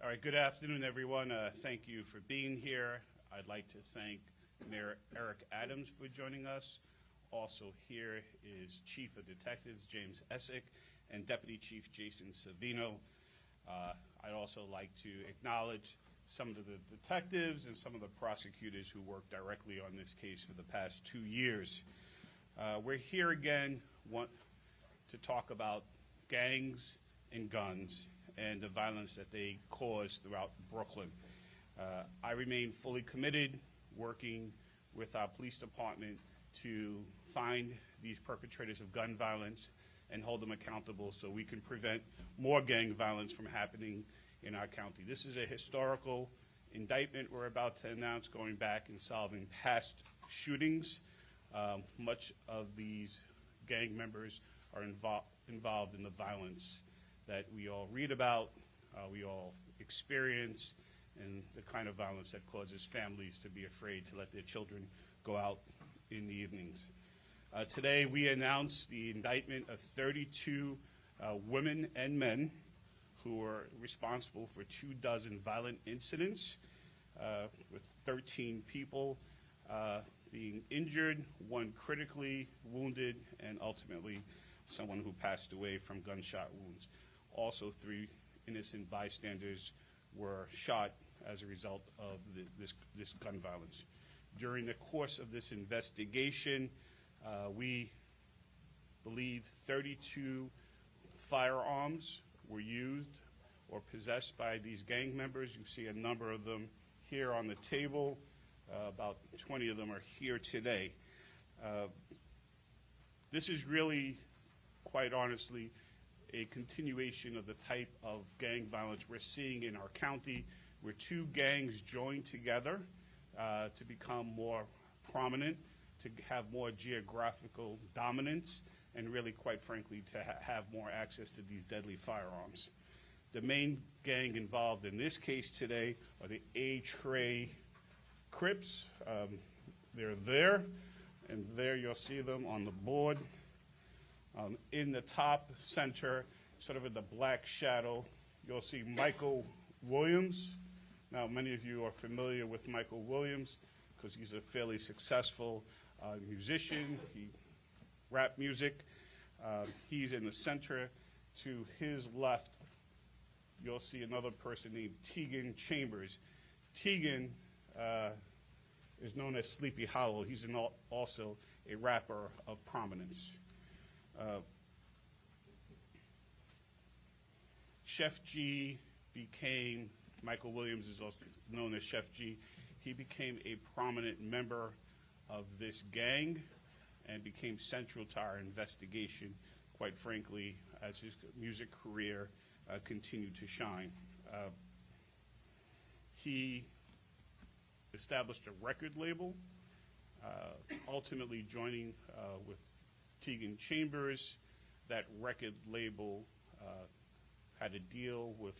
All right, good afternoon, everyone. Thank you for being here. I'd like to thank Mayor Eric Adams for joining us. Also here is Chief of Detectives James Essick and Deputy Chief Jason Savino. I'd also like to acknowledge some of the detectives and some of the prosecutors who worked directly on this case for the past 2 years. We're here again to talk about gangs and guns and the violence that they cause throughout Brooklyn. I remain fully committed, working with our police department to find these perpetrators of gun violence and hold them accountable so we can prevent more gang violence from happening in our county. This is a historical indictment we're about to announce, going back and solving past shootings. Much of these gang members are involved in the violence that we all read about, we all experience, and the kind of violence that causes families to be afraid to let their children go out in the evenings. Today we announce the indictment of 32 women and men who were responsible for 24 violent incidents, with 13 people being injured, 1 critically wounded, and ultimately someone who passed away from gunshot wounds. Also, 3 innocent bystanders were shot as a result of this gun violence. During the course of this investigation, we believe 32 firearms were used or possessed by these gang members. You see a number of them here on the table. About 20 of them are here today. This is really, quite honestly, a continuation of the type of gang violence we're seeing in our county, where 2 gangs join together to become more prominent, to have more geographical dominance, and really, quite frankly, to have more access to these deadly firearms. The main gang involved in this case today are the A-Tray Crips. They're there, and there you'll see them on the board. In the top center, sort of in the black shadow, you'll see Michael Williams. Now, many of you are familiar with Michael Williams because he's a fairly successful musician. He rap music. He's in the center. To his left, you'll see another person named Tegan Chambers. Tegan is known as Sleepy Hollow. He's also a rapper of prominence. Chef G became, Michael Williams is also known as Chef G. He became a prominent member of this gang and became central to our investigation, quite frankly, as his music career continued to shine. He established a record label, ultimately joining with Tegan Chambers. That record label had a deal with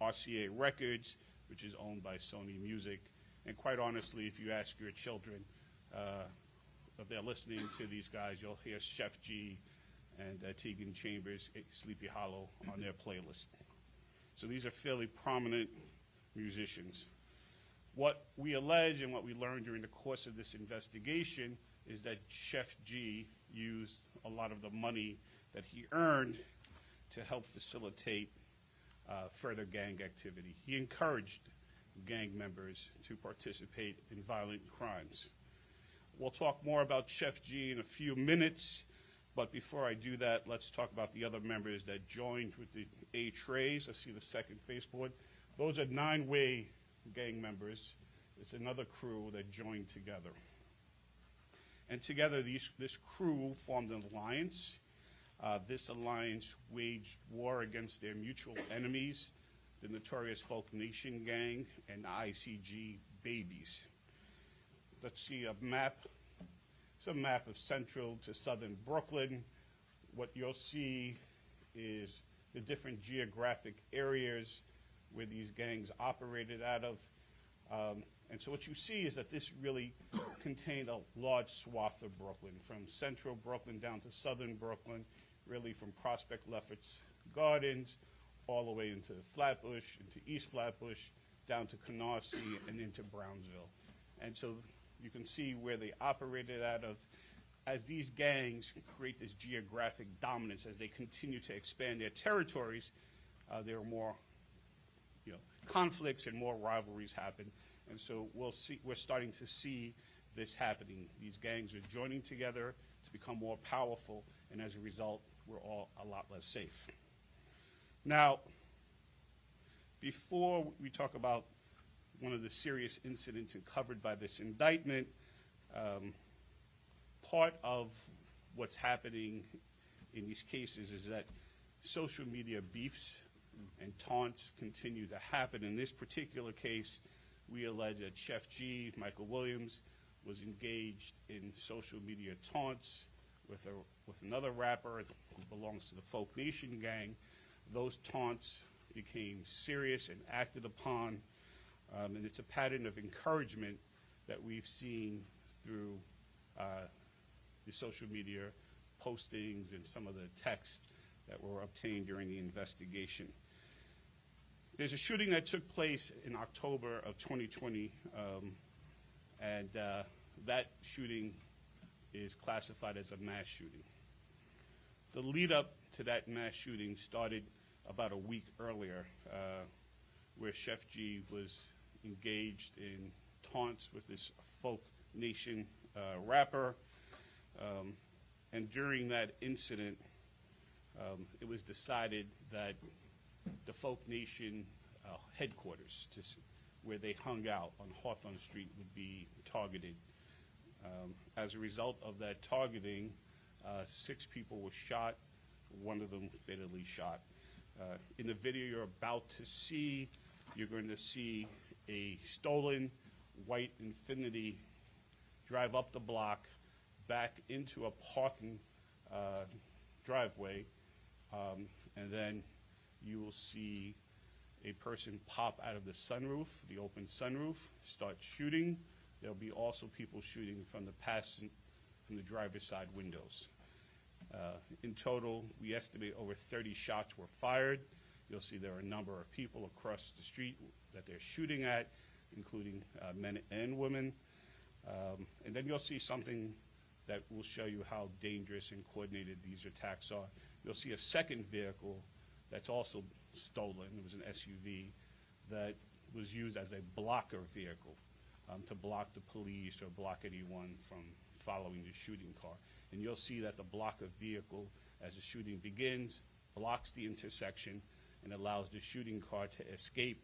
RCA Records, which is owned by Sony Music. And quite honestly, if you ask your children if they're listening to these guys, you'll hear Chef G and Tegan Chambers, Sleepy Hollow on their playlist. So these are fairly prominent musicians. What we allege and what we learned during the course of this investigation is that Chef G used a lot of the money that he earned to help facilitate further gang activity. He encouraged gang members to participate in violent crimes. We'll talk more about Chef G in a few minutes, but before I do that, let's talk about the other members that joined with the A-Trays. I see the second faceboard. Those are 9-way gang members. It's another crew that joined together. And together, this crew formed an alliance. This alliance waged war against their mutual enemies, the notorious Folk Nation Gang and the ICG Babies. Let's see a map. It's a map of central to southern Brooklyn. What you'll see is the different geographic areas where these gangs operated out of. And so what you see is that this really contained a large swath of Brooklyn, from central Brooklyn down to southern Brooklyn, really from Prospect Lefferts Gardens all the way into Flatbush, into East Flatbush, down to Canarsie, and into Brownsville. And so you can see where they operated out of. As these gangs create this geographic dominance, as they continue to expand their territories, there are more conflicts and more rivalries happen. And so we're starting to see this happening. These gangs are joining together to become more powerful, and as a result, we're all a lot less safe. Now, before we talk about one of the serious incidents covered by this indictment, part of what's happening in these cases is that social media beefs and taunts continue to happen. In this particular case, we allege that Chef G, Michael Williams, was engaged in social media taunts with another rapper who belongs to the Folk Nation gang. Those taunts became serious and acted upon, and it's a pattern of encouragement that we've seen through the social media postings and some of the texts that were obtained during the investigation. There's a shooting that took place in October of 2020, and that shooting is classified as a mass shooting. The lead up to that mass shooting started about a week earlier, where Chef G was engaged in taunts with this Folk Nation rapper. And during that incident, it was decided that the Folk Nation headquarters, where they hung out on Hawthorne Street, would be targeted. As a result of that targeting, 6 people were shot, one of them fatally shot. In the video you're about to see, you're going to see a stolen white Infiniti drive up the block, back into a parking driveway, and then you will see a person pop out of the sunroof, the open sunroof, start shooting. There'll be also people shooting from the driver's side windows. In total, we estimate over 30 shots were fired. You'll see there are a number of people across the street that they're shooting at, including men and women. And then you'll see something that will show you how dangerous and coordinated these attacks are. You'll see a second vehicle that's also stolen. It was an SUV that was used as a blocker vehicle to block the police or block anyone from following the shooting car. And you'll see that the blocker vehicle, as the shooting begins, blocks the intersection and allows the shooting car to escape,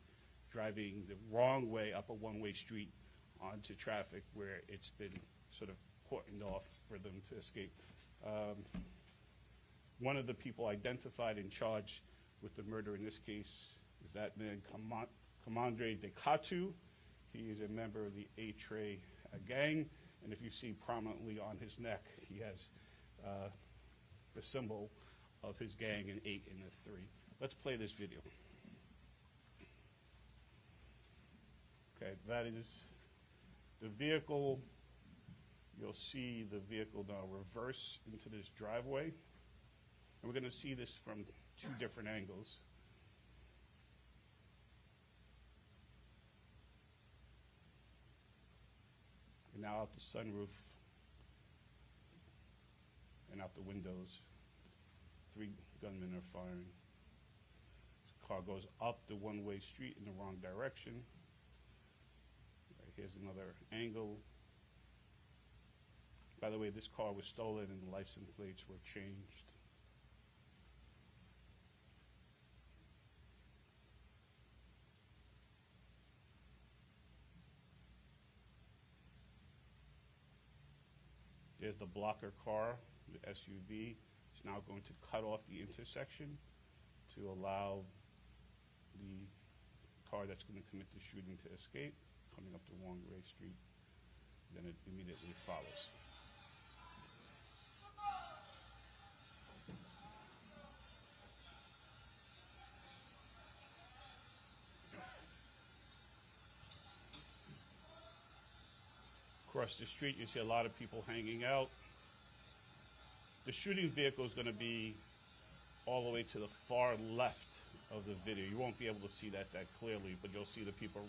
driving the wrong way up a one-way street onto traffic where it's been sort of cordoned off for them to escape. One of the people identified and charged with the murder in this case is that man, Kamandre Dekatu. He is a member of the A-Tray gang, and if you see prominently on his neck, he has the symbol of his gang, an 8 and a 3. Let's play this video. Okay, that is the vehicle. You'll see the vehicle now reverse into this driveway. And we're going to see this from 2 different angles. And now out the sunroof and out the windows, 3 gunmen are firing. This car goes up the one-way street in the wrong direction. Right, here's another angle. By the way, this car was stolen and the license plates were changed. There's the blocker car, the SUV. It's now going to cut off the intersection to allow the car that's going to commit the shooting to escape, coming up the wrong-way street. Then it immediately follows. Across the street, you see a lot of people hanging out. The shooting vehicle is going to be all the way to the far left of the video. You won't be able to see that clearly, but you'll see the people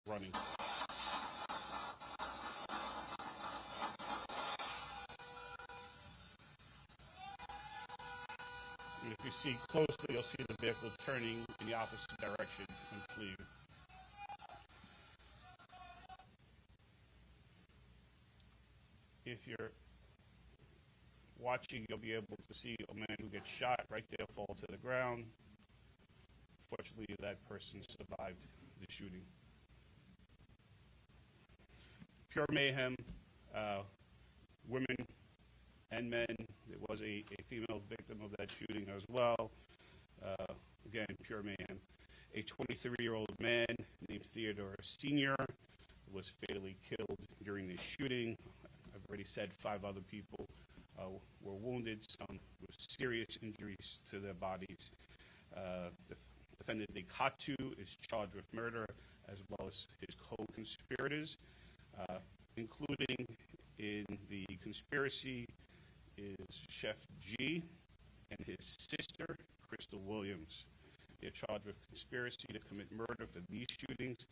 running. And if you see closely, you'll see the vehicle turning in the opposite direction and fleeing. If you're watching, you'll be able to see a man who gets shot right there fall to the ground. Fortunately, that person survived the shooting. Pure mayhem, women and men. There was a female victim of that shooting as well. Again, pure mayhem. A 23-year-old man named Theodore Sr. was fatally killed during the shooting. I've already said 5 other people were wounded, some with serious injuries to their bodies. Defendant Dekatu is charged with murder, as well as his co-conspirators, including in the conspiracy is Chef G and his sister, Crystal Williams. They're charged with conspiracy to commit murder for these shootings,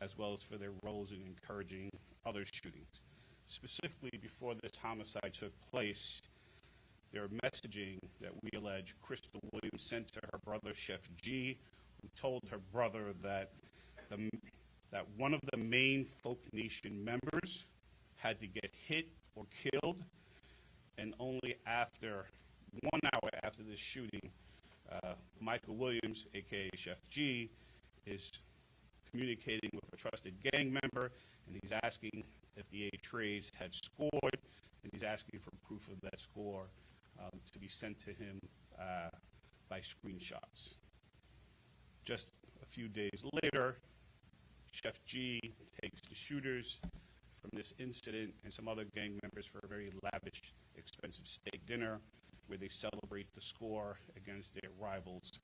as well as for their roles in encouraging other shootings. Specifically, before this homicide took place, their messaging that we allege Crystal Williams sent to her brother, Chef G, who told her brother that that one of the main Folk Nation members had to get hit or killed, and only after 1 hour after this shooting, Michael Williams, aka Chef G, is communicating with a trusted gang member, and he's asking if the A-Trays had scored, and he's asking for proof of that score to be sent to him by screenshots. Just a few days later, Chef G takes the shooters from this incident and some other gang members for a very lavish, expensive steak dinner where they celebrate the score against their rivals.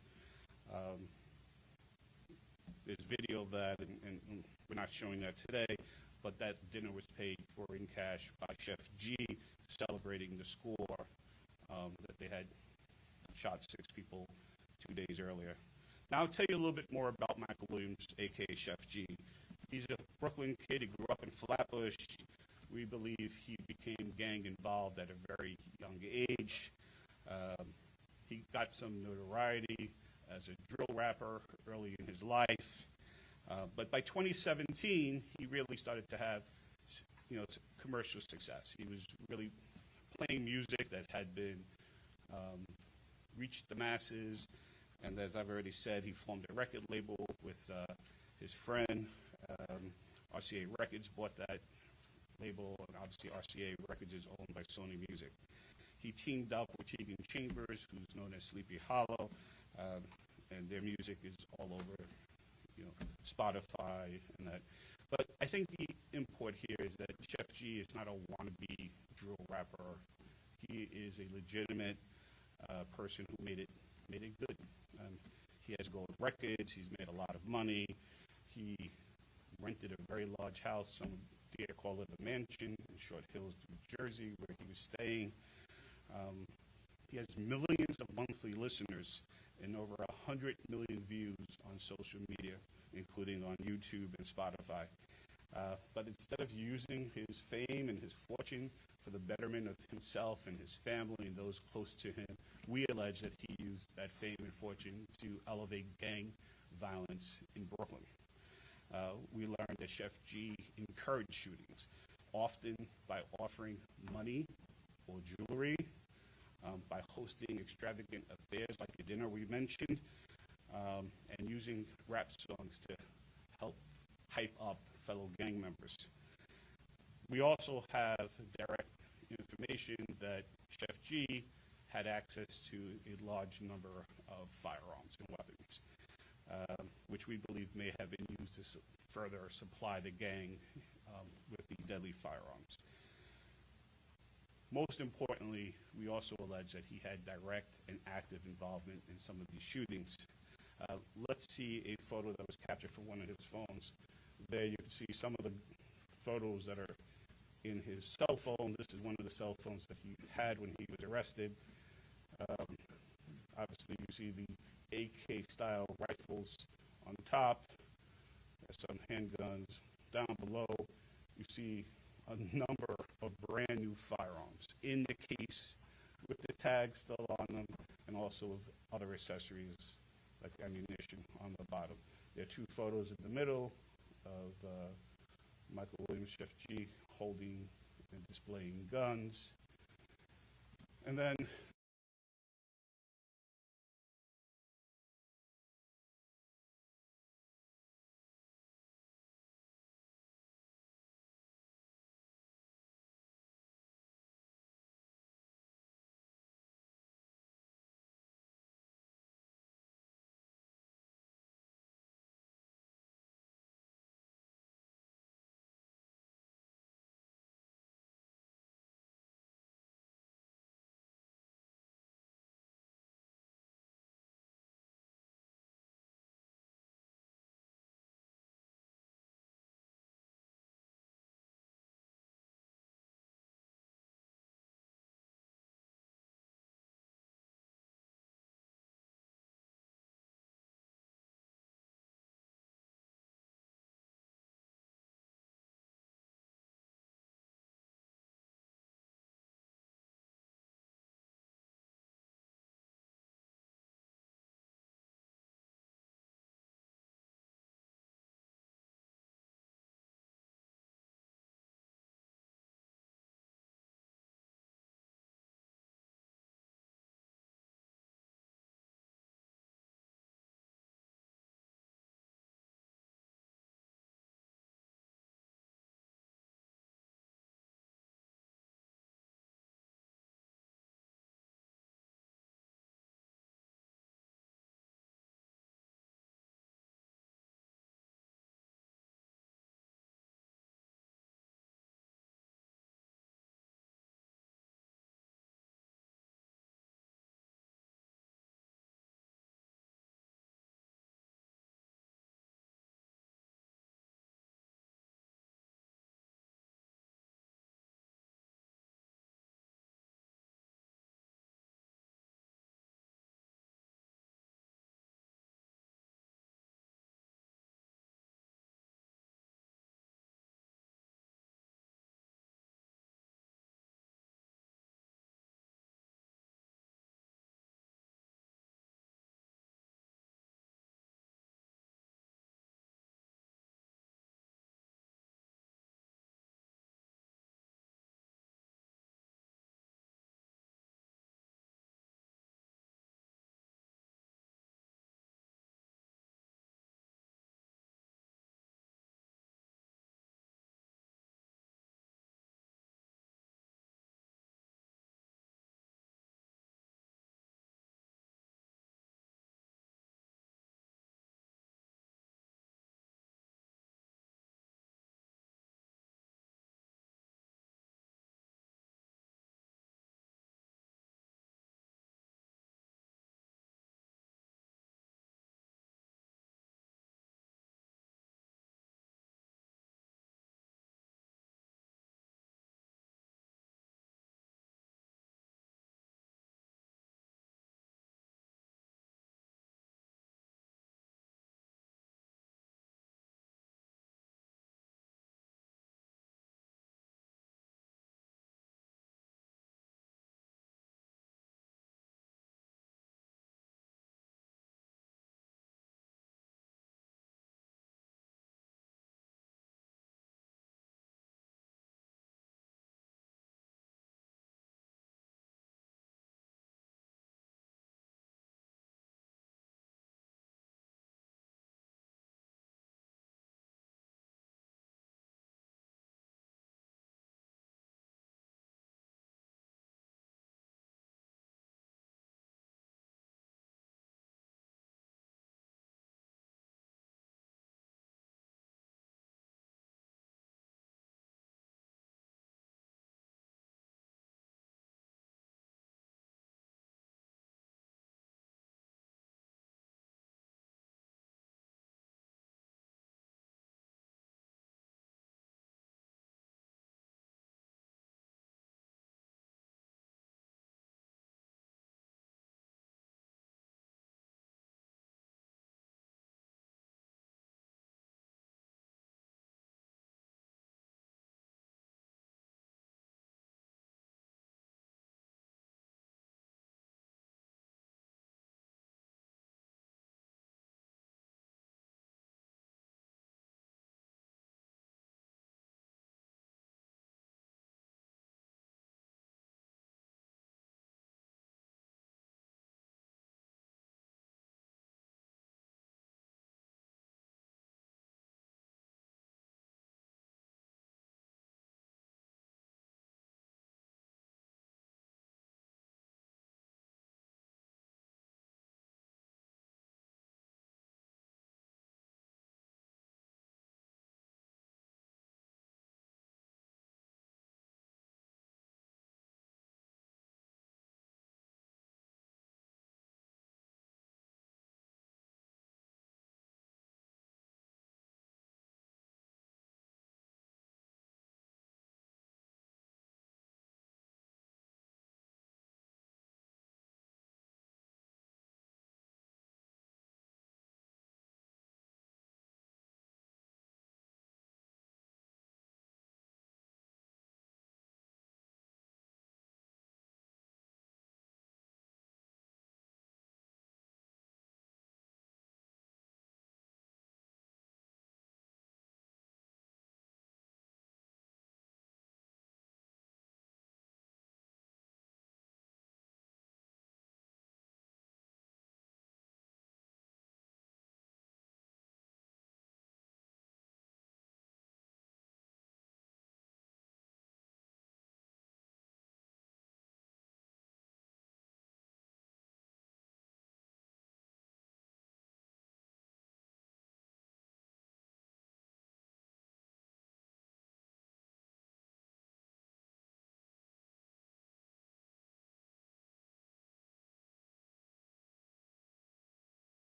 There's video of that, and we're not showing that today, but that dinner was paid for in cash by Chef G, celebrating the score that they had shot 6 people 2 days earlier. Now I'll tell you a little bit more about Michael Williams, aka Chef G. He's a Brooklyn kid. He grew up in Flatbush. We believe he became gang involved at a very young age. He got some notoriety as a drill rapper early in his life. But by 2017, he really started to have, commercial success. He was really playing music that had been reached the masses. And as I've already said, he formed a record label with his friend. RCA Records bought that label, and obviously RCA Records is owned by Sony Music. He teamed up with Tegan Chambers, who's known as Sleepy Hollow, and their music is all over, Spotify and that. But I think the import here is that Chef G is not a wannabe drill rapper. He is a legitimate person who made it good. He has gold records. He's made a lot of money. He rented a very large house. Some dare call it a mansion in Short Hills, New Jersey, where he was staying. He has millions of monthly listeners and over 100 million views on social media, including on YouTube and Spotify. But instead of using his fame and his fortune for the betterment of himself and his family and those close to him, we allege that he used that fame and fortune to elevate gang violence in Brooklyn. We learned that Chef G encouraged shootings, often by offering money or jewelry, by hosting extravagant affairs like the dinner we mentioned, and using rap songs to help hype up fellow gang members. We also have direct information that Chef G had access to a large number of firearms and weapons, which we believe may have been used to further supply the gang with these deadly firearms. Most importantly, we also allege that he had direct and active involvement in some of these shootings. Let's see a photo that was captured from one of his phones. There you can see some of the photos that are in his cell phone. This is one of the cell phones that he had when he was arrested. Obviously, you see the AK-style rifles on top. some handguns. Down below, you see a number of brand new firearms in the case with the tags still on them, and also with other accessories like ammunition on the bottom. There are two photos in the middle of Michael Williams, Chef G, holding and displaying guns. And then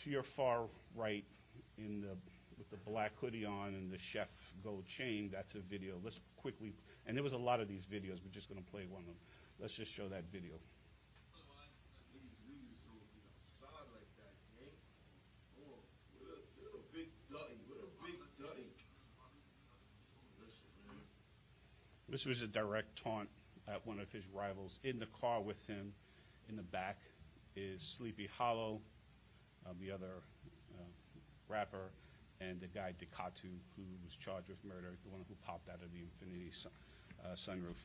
To your far right, with the black hoodie on and the chef gold chain, that's a video. Let's quickly, and there was a lot of these videos. We're just going to play one of them. Let's just show that video. This was a direct taunt at one of his rivals. In the car with him, in the back, is Sleepy Hollow, the other rapper, and the guy Dekatu, who was charged with murder, the one who popped out of the Infinity sunroof.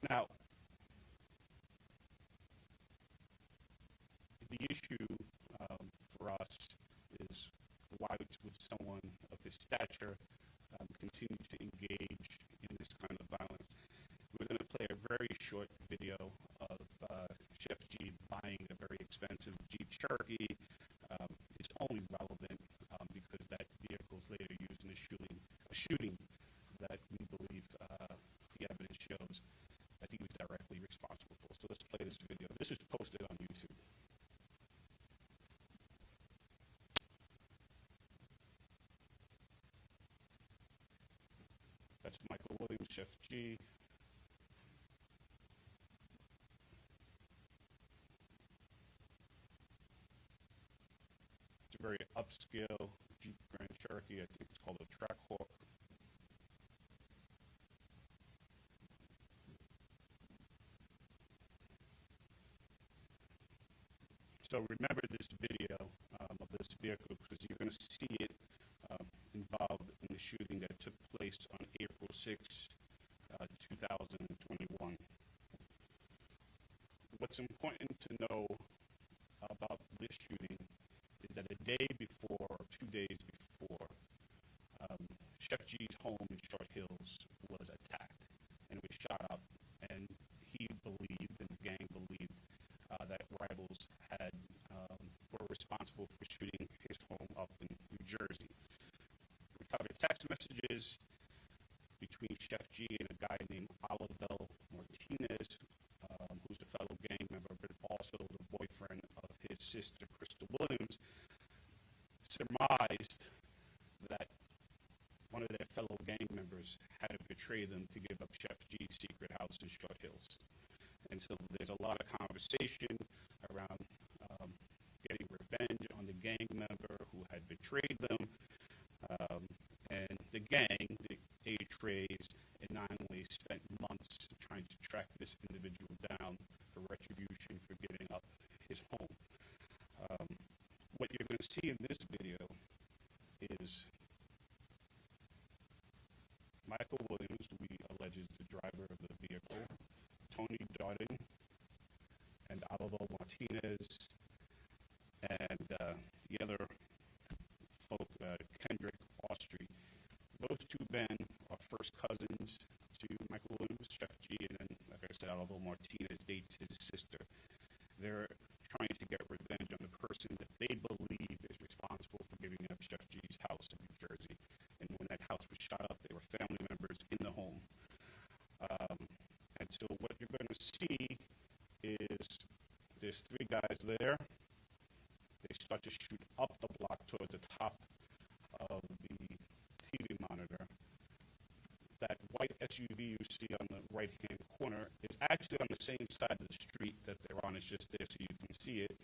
Now, the issue for us is why would someone of his stature continue to engage in this kind of violence? We're going to play a very short video of Chef G buying a very expensive Jeep Cherokee. It's only relevant because that vehicle is later used in a shooting that we believe the evidence shows that he was directly responsible for. So let's play this video. This is posted on YouTube. That's Michael Williams, Chef G. It's a very upscale Jeep Grand Cherokee. I think it's called a Trackhawk. So remember this video of this vehicle because you're going to see it involved in the shooting that took place on April 6, 2021. What's important to know about this shooting is that a day before, or 2 days before, Chef G's home in Short Hills was attacked and it was shot up, and he believed, and the gang believed, that rivals were responsible for shooting his home up in New Jersey. We covered text messages between Chef G and a guy named Olivel Martinez, who's a fellow gang member, but also the boyfriend of his sister, Crystal Williams, surmised that one of their fellow gang members had betrayed them to give up Chef G's secret house in Short Hills. And so there's a lot of conversation around getting revenge on the gang member who had betrayed them. And the gang, the A-Trays, and 9-Way spent months trying to track this individual down for retribution for giving up his home. What you're going to see in this video is Michael Williams, who we allege is the driver of the vehicle, Tony Darden, and Alvaro Martinez, and the other folk, Kendrick Austri. Those two men are first cousins to Michael Williams, Chef G, and then, like I said, Alvaro Martinez dates his sister. They're trying to get revenge on the person that they believe is responsible for giving up Chef G's house in New Jersey. And when that house was shot up, they were family members in the home. And so what you're going to see is there's three guys there. They start to shoot up the block towards the top of the TV monitor. That white SUV you see on the right-hand corner is actually on the same side of the street that they're on. It's just there so you can see it.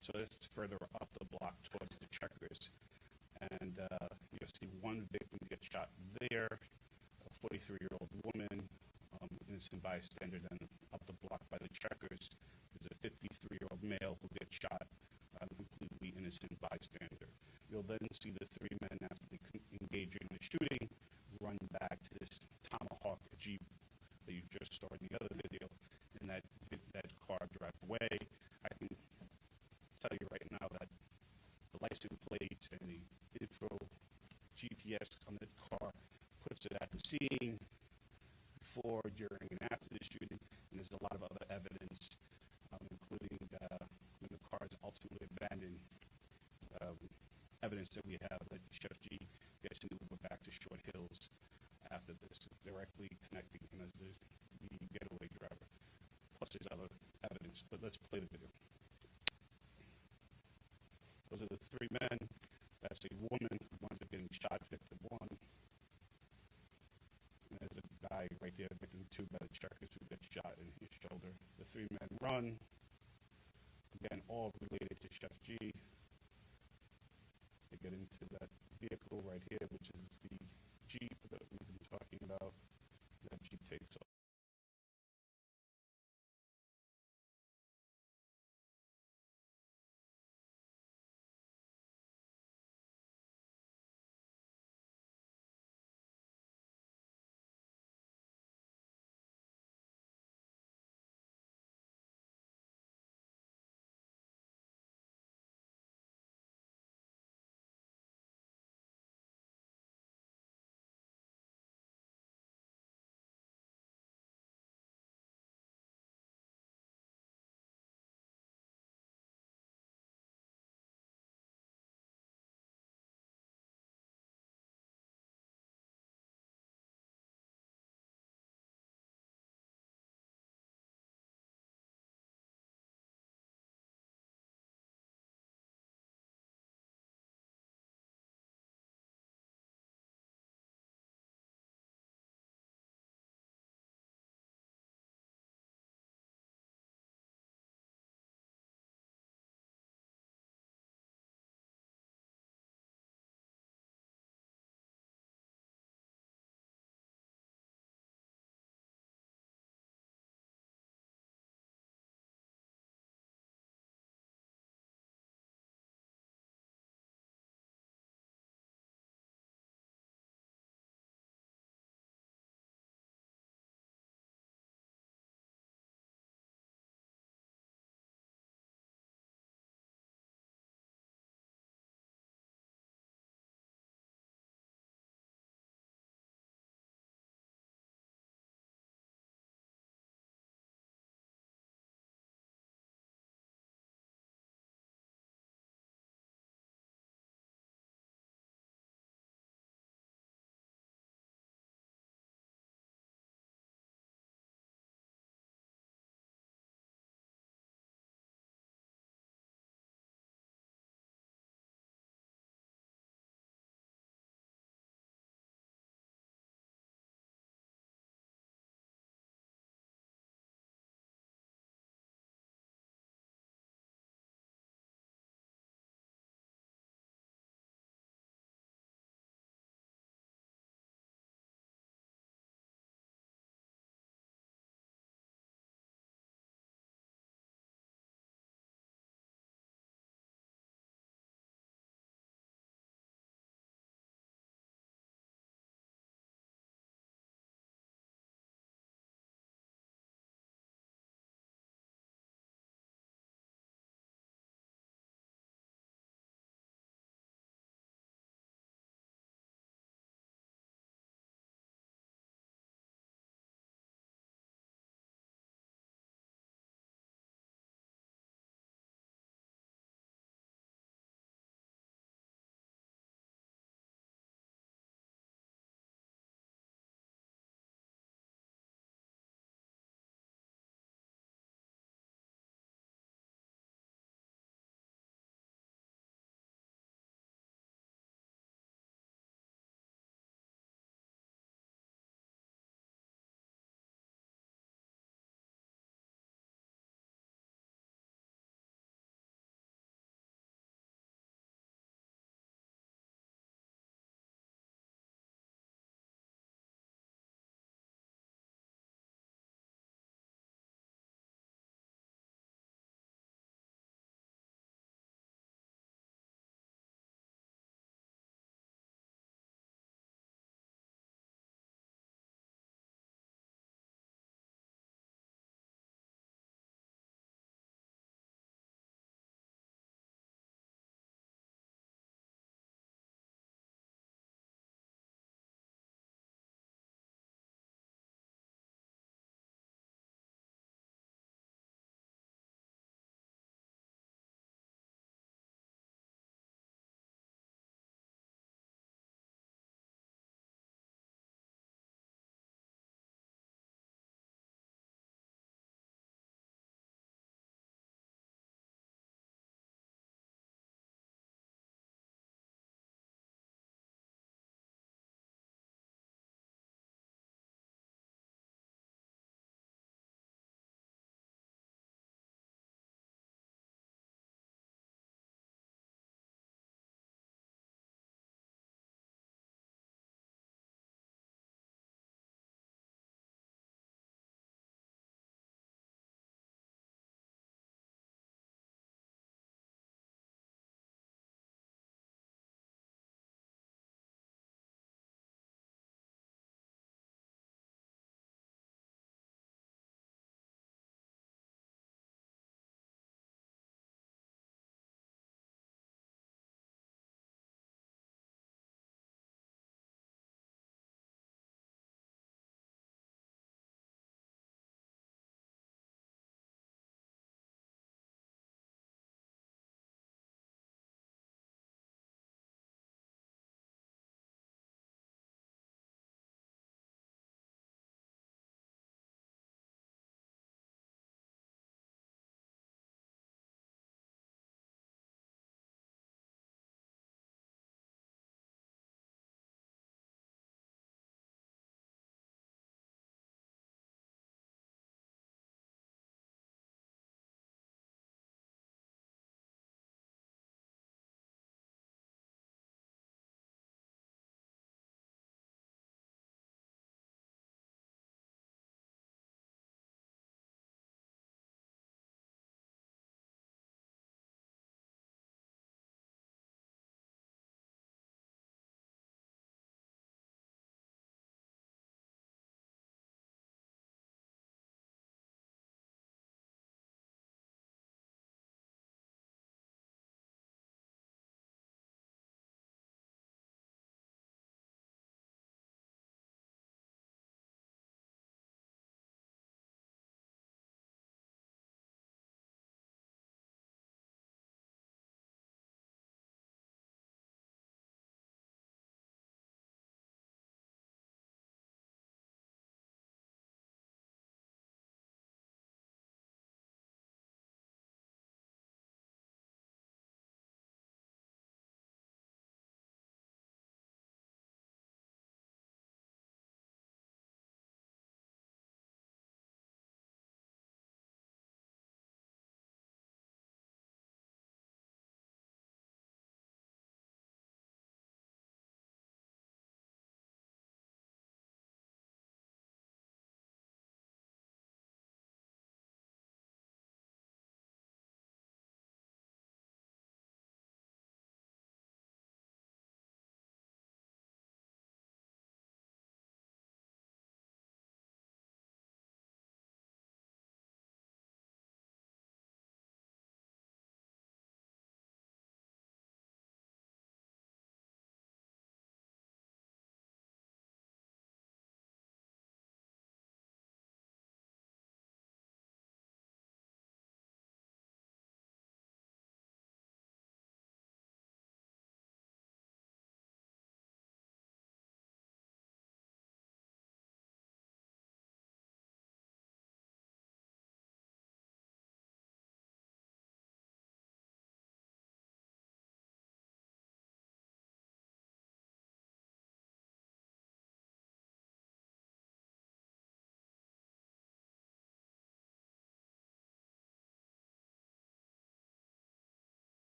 So it's further up the block towards the Checkers. And you'll see one victim get shot there, a 43-year-old woman, innocent bystander. Then up the block by the Checkers, there's a 53-year-old male who gets shot, completely innocent bystander. You'll then see the three men, after they engage in the shooting, run back to this Tomahawk Jeep that you just saw in the other video, and that car drive away. I can tell you right now that the license plates and the info GPS on the car puts it at the scene before, during, and after the shooting, and there's a lot of other evidence, including when the car is ultimately abandoned, evidence that we have that Chef G gets to move back to Short Hills after this, directly connecting him as the getaway driver. Plus there's other evidence, but let's play the video. Those are the three men. That's a woman who winds up getting shot, victim one. And there's a guy right there, victim two, by the Checkers, who gets shot in his shoulder. The three men run. Again, all related to Chef G. They get into that vehicle right here, which